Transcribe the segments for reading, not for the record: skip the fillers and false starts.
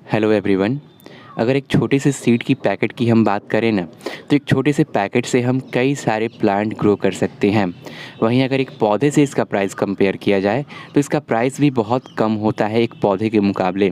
Hello everyone. अगर एक छोटे से सीड की पैकेट की हम बात करें ना, तो एक छोटे से पैकेट से हम कई सारे प्लांट ग्रो कर सकते हैं। वहीं अगर एक पौधे से इसका प्राइस कंपेयर किया जाए तो इसका प्राइस भी बहुत कम होता है एक पौधे के मुकाबले।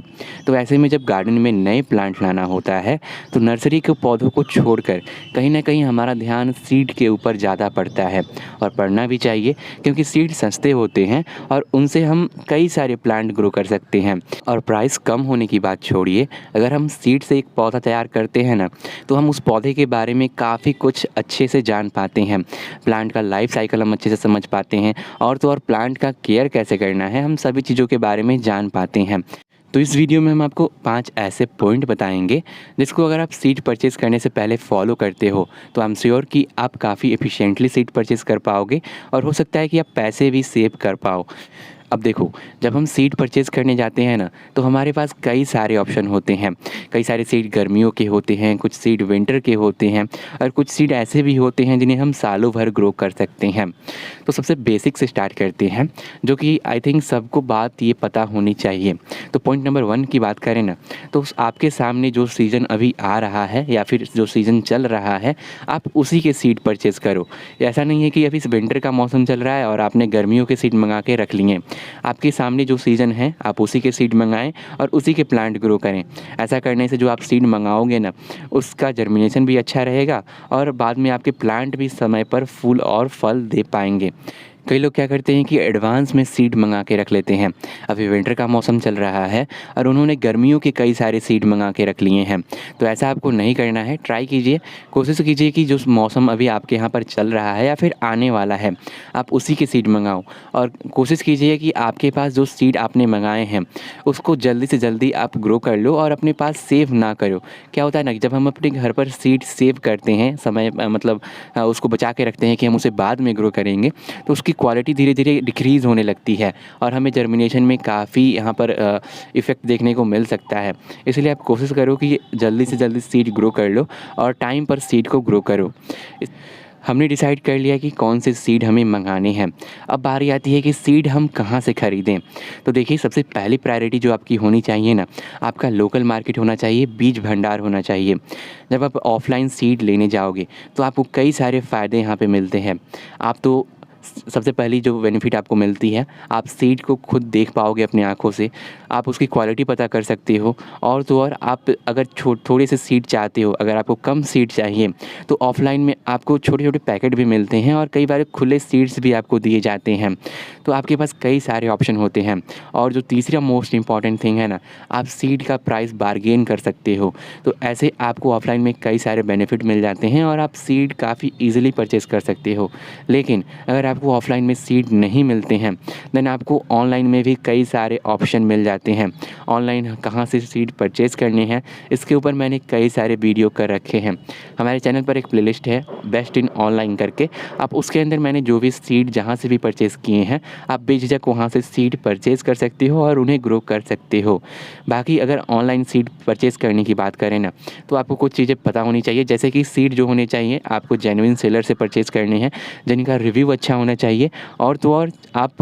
तो ऐसे में जब गार्डन में नए प्लांट लाना होता है तो नर्सरी के पौधों को छोड़कर कहीं ना कहीं हमारा ध्यान सीड के ऊपर ज़्यादा पड़ता है, और पड़ना भी चाहिए क्योंकि सीड सस्ते होते हैं और उनसे हम कई सारे प्लांट ग्रो कर सकते हैं। और प्राइस कम होने की बात छोड़िए, अगर हम सीड से एक पौधा तैयार करते हैं ना, तो हम उस पौधे के बारे में काफ़ी कुछ अच्छे से जान पाते हैं। प्लांट का लाइफ साइकिल हम अच्छे से समझ पाते हैं, और तो और प्लांट का केयर कैसे करना है हम सभी चीज़ों के बारे में जान पाते हैं। तो इस वीडियो में हम आपको 5 ऐसे पॉइंट बताएंगे जिसको अगर आप सीड परचेज़ करने से पहले फॉलो करते हो तो आई एम श्योर कि आप काफ़ी एफिशिएंटली सीड परचेज़ कर पाओगे, और हो सकता है कि आप पैसे भी सेव कर पाओ। अब देखो, जब हम सीड परचेज़ करने जाते हैं ना, तो हमारे पास कई सारे ऑप्शन होते हैं। कई सारे सीड गर्मियों के होते हैं, कुछ सीड विंटर के होते हैं, और कुछ सीड ऐसे भी होते हैं जिन्हें हम सालों भर ग्रो कर सकते हैं। तो सबसे बेसिक से स्टार्ट करते हैं, जो कि आई थिंक सबको बात ये पता होनी चाहिए। तो पॉइंट नंबर 1 की बात करें ना, तो आपके सामने जो सीज़न अभी आ रहा है या फिर जो सीज़न चल रहा है, आप उसी के सीड परचेज़ करो। ऐसा नहीं है कि अभी इस विंटर का मौसम चल रहा है और आपने गर्मियों के सीड मंगा के रख लिए। आपके सामने जो सीज़न है आप उसी के सीड मंगाएं और उसी के प्लांट ग्रो करें। ऐसा करने से जो आप सीड मंगाओगे ना, उसका जर्मिनेशन भी अच्छा रहेगा और बाद में आपके प्लांट भी समय पर फूल और फल दे पाएंगे। कई लोग क्या करते हैं कि एडवांस में सीड मंगा के रख लेते हैं। अभी विंटर का मौसम चल रहा है और उन्होंने गर्मियों के कई सारे सीड मंगा के रख लिए हैं। तो ऐसा आपको नहीं करना है। ट्राई कीजिए, कोशिश कीजिए कि जो मौसम अभी आपके यहाँ पर चल रहा है या फिर आने वाला है, आप उसी के सीड मंगाओ। और कोशिश कीजिए कि आपके पास जो सीड आपने मंगाए हैं उसको जल्दी से जल्दी आप ग्रो कर लो और अपने पास सेव ना करो। क्या होता है ना कि जब हम अपने घर पर सीड सेव करते हैं, समय मतलब उसको बचा के रखते हैं कि हम उसे बाद में ग्रो करेंगे, तो उसकी क्वालिटी धीरे धीरे डिक्रीज़ होने लगती है और हमें जर्मिनेशन में काफ़ी यहाँ पर इफ़ेक्ट देखने को मिल सकता है। इसलिए आप कोशिश करो कि जल्दी से जल्दी सीड ग्रो कर लो और टाइम पर सीड को ग्रो करो। हमने डिसाइड कर लिया कि कौन से सीड हमें मंगाने हैं। अब बारी आती है कि सीड हम कहाँ से ख़रीदें। तो देखिए, सबसे पहली प्रायोरिटी जो आपकी होनी चाहिए ना, आपका लोकल मार्केट होना चाहिए, बीज भंडार होना चाहिए। जब आप ऑफ़लाइन सीड लेने जाओगे तो आपको कई सारे फ़ायदे यहाँ पे मिलते हैं। आप तो सबसे पहली जो बेनिफिट आपको मिलती है, आप सीड को खुद देख पाओगे अपनी आँखों से, आप उसकी क्वालिटी पता कर सकते हो। और तो और आप अगर थोड़े से सीड चाहते हो, अगर आपको कम सीड चाहिए तो ऑफ़लाइन में आपको छोटे छोटे पैकेट भी मिलते हैं और कई बार खुले सीड्स भी आपको दिए जाते हैं। तो आपके पास कई सारे ऑप्शन होते हैं। और जो तीसरा मोस्ट इम्पॉर्टेंट थिंग है ना, आप सीड का प्राइस बार्गेन कर सकते हो। तो ऐसे आपको ऑफ़लाइन में कई सारे बेनिफिट मिल जाते हैं और आप सीड काफ़ी ईज़िली परचेज़ कर सकते हो। लेकिन अगर आपको ऑफ़लाइन में सीड नहीं मिलते हैं, देन आपको ऑनलाइन में भी कई सारे ऑप्शन मिल जाते हैं। ऑनलाइन कहाँ से सीड परचेज़ करने हैं, इसके ऊपर मैंने कई सारे वीडियो कर रखे हैं। हमारे चैनल पर एक प्लेलिस्ट है बेस्ट इन ऑनलाइन करके, आप उसके अंदर मैंने जो भी सीड जहाँ से भी परचेज़ किए हैं, आप बेझिझक वहाँ से सीड परचेज़ कर सकते हो और उन्हें ग्रो कर सकते हो। बाकी अगर ऑनलाइन सीड परचेज़ करने की बात करें ना, तो आपको कुछ चीज़ें पता होनी चाहिए, जैसे कि सीड जो होने चाहिए आपको जेन्युइन सेलर से परचेज़ करने हैं, जिनका रिव्यू अच्छा होना चाहिए। और तो और आप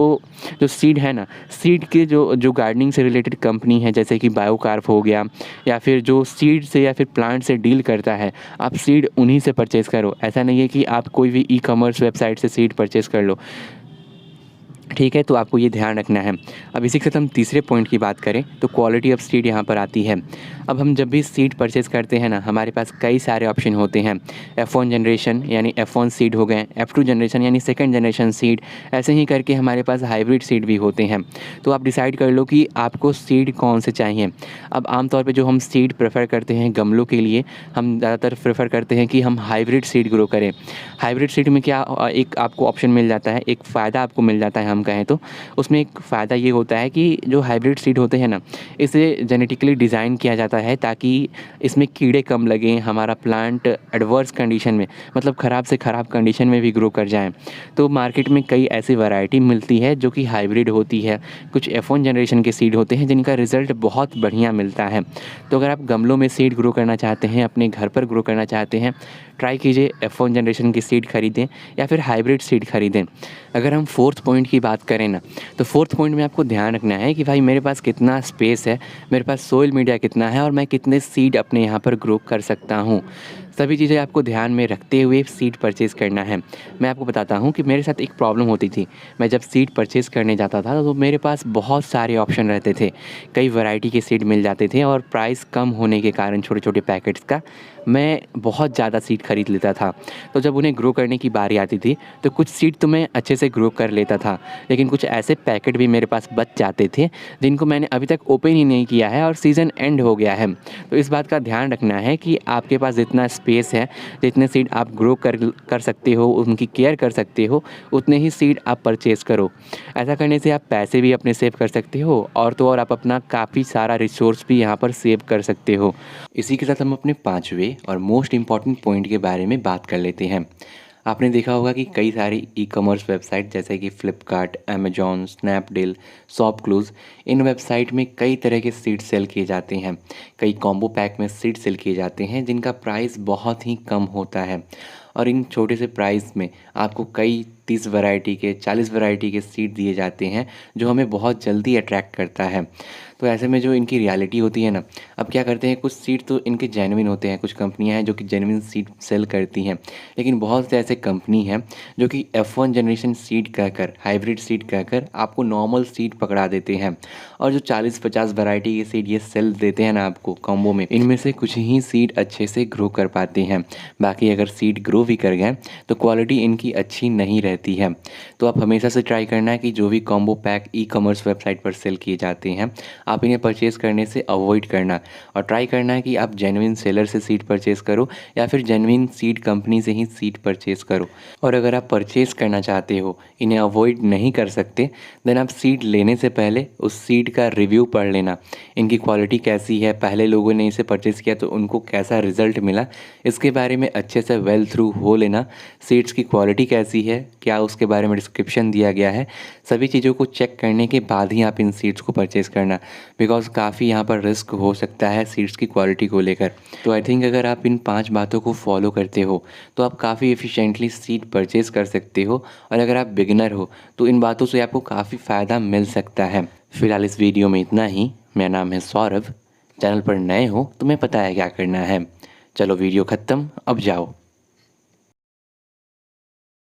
जो सीड है ना, सीड के जो गार्डनिंग से रिलेटेड कंपनी है, जैसे कि बायोकार्प हो गया, या फिर जो सीड से या फिर प्लांट से डील करता है, आप सीड उन्हीं से परचेज़ करो। ऐसा नहीं है कि आप कोई भी ई-कॉमर्स वेबसाइट से सीड परचेज़ कर लो, ठीक है। तो आपको ये ध्यान रखना है। अब इसी के साथ हम तीसरे पॉइंट की बात करें तो क्वालिटी ऑफ सीड यहाँ पर आती है। अब हम जब भी सीड परचेज़ करते हैं ना, हमारे पास कई सारे ऑप्शन होते हैं। F1 जनरेशन यानी F1 सीड हो गए, F2 जनरेशन यानी सेकंड जनरेशन सीड, ऐसे ही करके हमारे पास हाइब्रिड सीड भी होते हैं। तो आप डिसाइड कर लो कि आपको सीड कौन से चाहिए। अब आमतौर पर जो हम सीड प्रेफर करते हैं गमलों के लिए, हम ज़्यादातर प्रेफर करते हैं कि हम हाइब्रिड सीड ग्रो करें। हाइब्रिड सीड में क्या एक आपको ऑप्शन मिल जाता है, एक फ़ायदा आपको मिल जाता है, हम कहें तो उसमें एक फ़ायदा ये होता है कि जो हाइब्रिड सीड होते हैं ना, इसे जेनेटिकली डिज़ाइन किया जाता है ताकि इसमें कीड़े कम लगें, हमारा प्लांट एडवर्स कंडीशन में, मतलब ख़राब से ख़राब कंडीशन में भी ग्रो कर जाएँ। तो मार्केट में कई ऐसी वैरायटी मिलती है जो कि हाइब्रिड होती है। कुछ F1 जनरेशन के सीड होते हैं जिनका रिज़ल्ट बहुत बढ़िया मिलता है। तो अगर आप गमलों में सीड ग्रो करना चाहते हैं, अपने घर पर ग्रो करना चाहते हैं, ट्राई कीजिए F1 जनरेशन की सीड खरीदें या फिर हाइब्रिड सीड खरीदें। अगर हम 4th पॉइंट की बात करें ना, तो 4th पॉइंट में आपको ध्यान रखना है कि भाई मेरे पास कितना स्पेस है, मेरे पास सोइल मीडिया कितना है और मैं कितने सीड अपने यहाँ पर ग्रो कर सकता हूँ। सभी चीज़ें आपको ध्यान में रखते हुए सीड परचेज़ करना है। मैं आपको बताता हूँ कि मेरे साथ एक प्रॉब्लम होती थी। मैं जब सीड परचेज़ करने जाता था तो मेरे पास बहुत सारे ऑप्शन रहते थे। कई वैरायटी के सीड मिल जाते थे और प्राइस कम होने के कारण छोटे-छोटे पैकेट्स का मैं बहुत ज़्यादा सीड खरीद लेता था। तो जब उन्हें ग्रो करने की बारी आती थी तो कुछ सीड तो मैं अच्छे से ग्रो कर लेता था, लेकिन कुछ ऐसे पैकेट भी मेरे पास बच जाते थे जिनको मैंने अभी तक ओपन ही नहीं किया है और सीज़न एंड हो गया है। तो इस बात का ध्यान रखना है कि आपके पास जितना स्पेस है, जितने सीड आप ग्रो कर सकते हो, उनकी केयर कर सकते हो, उतने ही सीड आप परचेज़ करो। ऐसा करने से आप पैसे भी अपने सेव कर सकते हो और तो और आप अपना काफ़ी सारा रिसोर्स भी यहाँ पर सेव कर सकते हो। इसी के साथ हम अपने 5वें और मोस्ट इम्पॉर्टेंट पॉइंट के बारे में बात कर लेते हैं। आपने देखा होगा कि कई सारी ई-कॉमर्स वेबसाइट जैसे कि फ्लिपकार्ट, अमेज़न, स्नैपडील, शॉपक्लूज़, इन वेबसाइट में कई तरह के सीड सेल किए जाते हैं। कई कॉम्बो पैक में सीड सेल किए जाते हैं जिनका प्राइस बहुत ही कम होता है और इन छोटे से प्राइस में आपको कई 30 वैरायटी के, 40 वैरायटी के सीड दिए जाते हैं जो हमें बहुत जल्दी अट्रैक्ट करता है। तो ऐसे में जो इनकी रियलिटी होती है ना, अब क्या करते हैं, कुछ सीड तो इनके जेन्युइन होते हैं, कुछ कंपनियां हैं जो कि जेन्युइन सीड सेल करती हैं, लेकिन बहुत से ऐसे कंपनी हैं जो कि F1 जनरेशन सीड कहकर, हाइब्रिड सीड कहकर आपको नॉर्मल सीड पकड़ा देते हैं और जो 40-50 वैरायटी के सीड ये सेल देते हैं ना आपको कॉम्बो में, इनमें से कुछ ही सीड अच्छे से ग्रो कर पाते हैं। बाकी अगर सीड ग्रो भी कर गए तो क्वालिटी इनकी अच्छी नहीं रहती है। तो आप हमेशा से ट्राई करना है कि जो भी कॉम्बो पैक ई-कॉमर्स वेबसाइट पर सेल किए जाते हैं, आप इन्हें परचेज़ करने से अवॉइड करना और ट्राई करना है कि आप जेन्युइन सेलर से सीड परचेज़ करो या फिर जेन्युइन सीड कंपनी से ही सीड परचेज़ करो। और अगर आप परचेज़ करना चाहते हो, इन्हें अवॉइड नहीं कर सकते, देन आप सीड लेने से पहले उस सीड का रिव्यू पढ़ लेना। इनकी क्वालिटी कैसी है, पहले लोगों ने इसे परचेज़ किया तो उनको कैसा रिज़ल्ट मिला, इसके बारे में अच्छे से वेल थ्रू हो लेना। सीड्स की क्वालिटी कैसी है, क्या उसके बारे में डिस्क्रिप्शन दिया गया है, सभी चीज़ों को चेक करने के बाद ही आप इन सीड्स को परचेज़ करना, बिकॉज़ काफ़ी यहाँ पर रिस्क हो सकता है सीड्स की क्वालिटी को लेकर। तो आई थिंक अगर आप इन 5 बातों को फॉलो करते हो तो आप काफ़ी एफिशिएंटली सीड परचेज़ कर सकते हो और अगर आप बिगिनर हो तो इन बातों से आपको काफ़ी फ़ायदा मिल सकता है। फिलहाल इस वीडियो में इतना ही। मेरा नाम है सौरभ। चैनल पर नए हो तुम्हें पता है क्या करना है। चलो वीडियो ख़त्म, अब जाओ।